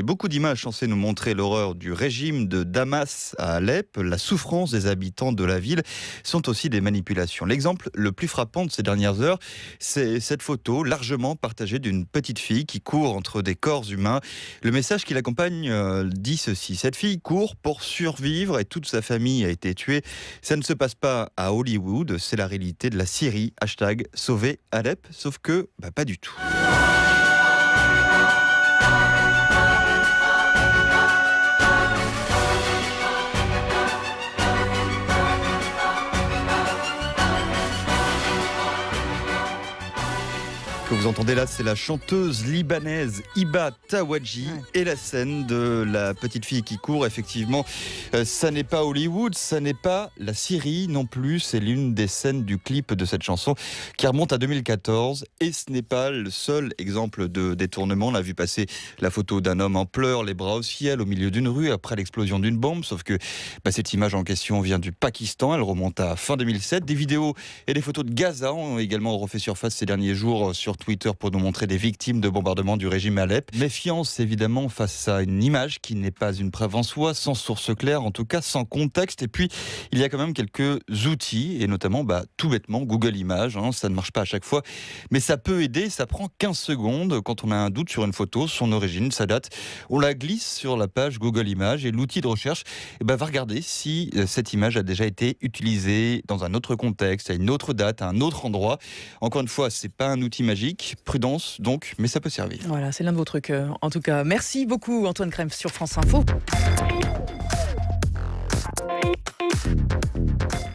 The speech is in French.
beaucoup d'images censées nous montrer l'horreur du régime de Damas à Alep. La souffrance des habitants de la ville sont aussi des manipulations. L'exemple le plus frappant de ces dernières heures, c'est cette photo largement partagée d'une petite fille qui court entre des corps humains. Le message qui l'accompagne dit ceci: cette fille court pour survivre et toute sa famille a été tuée. Ça ne se passe pas à Hollywood, c'est la réalité de la Syrie. Hashtag sauver Alep, sauf que pas du tout. Ce que vous entendez là, c'est la chanteuse libanaise Hiba Tawadji et la scène de la petite fille qui court. Effectivement, ça n'est pas Hollywood, ça n'est pas la Syrie non plus. C'est l'une des scènes du clip de cette chanson qui remonte à 2014. Et ce n'est pas le seul exemple de détournement. On a vu passer la photo d'un homme en pleurs, les bras au ciel, au milieu d'une rue, après l'explosion d'une bombe. Sauf que cette image en question vient du Pakistan. Elle remonte à fin 2007. Des vidéos et des photos de Gaza ont également refait surface ces derniers jours sur Twitter pour nous montrer des victimes de bombardements du régime Alep. Méfiance évidemment face à une image qui n'est pas une preuve en soi, sans source claire, en tout cas sans contexte. Et puis il y a quand même quelques outils, et notamment tout bêtement Google Images. Ça ne marche pas à chaque fois, mais ça peut aider. Ça prend 15 secondes quand on a un doute sur une photo, son origine, sa date. On la glisse sur la page Google Images et l'outil de recherche va regarder si cette image a déjà été utilisée dans un autre contexte, à une autre date, à un autre endroit. Encore une fois, c'est pas un outil magique. Prudence donc, mais ça peut servir. Voilà, c'est l'un de vos trucs. En tout cas, merci beaucoup Antoine Crème sur France Info.